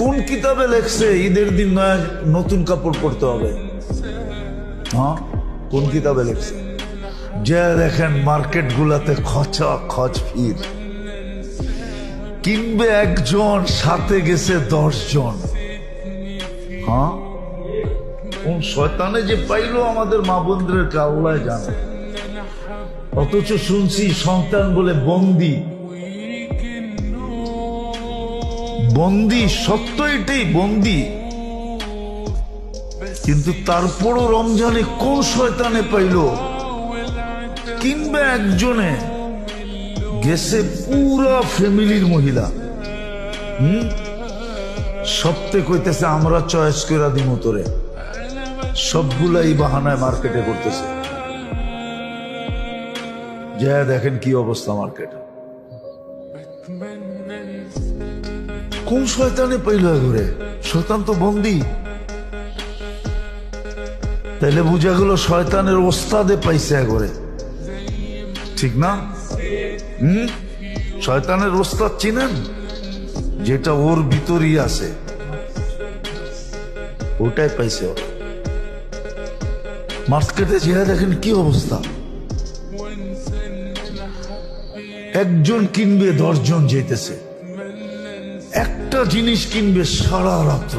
কোন কিতাবে লেখছে ঈদের দিন নতুন কাপড় পরতে হবে? হ্যাঁ, কোন কিতাবে লেখছে? যে দেখেন মার্কেট গুলাতে খচা খচ ভিড়, কিনবে একজন, সাথে গেছে 10 জন। হ্যাঁ, কোন শয়তানে যে পাইলো আমাদের মা বোনদেরকে আল্লাহ জানে। অথচ শুনছি সন্তান বলে বন্দি। বন্দি, সত্য এটাই, বন্দি। কিন্তু তারপরও রমজানে কোন শয়তানে পাইল, কিংবা একজনে গেছে পুরা ফ্যামিলির মহিলা। সপ্তাহে কইতেছে আমরা চয়েস করে দিব তোরে, সবগুলাই বাহানায় মার্কেটে করতেছে। যা দেখেন কি অবস্থা মার্কেটে। কোন শয়তানে পাইল ঘুরে? শয়তান তো বন্দি। তাইলে বুঝা গেল শয়তানের ওস্তাদে পাইছে ঘরে, ঠিক না? শয়তানের ওস্তাদ চিনেন? যেটা ওর ভিতরই আছে, ওটাই পাইছে ওর। মার্কেটে যে দেখেন কি অবস্থা। একজন কিনবে 10 জন যেতেছে, একটা জিনিস কিনবে সারা রাত্র।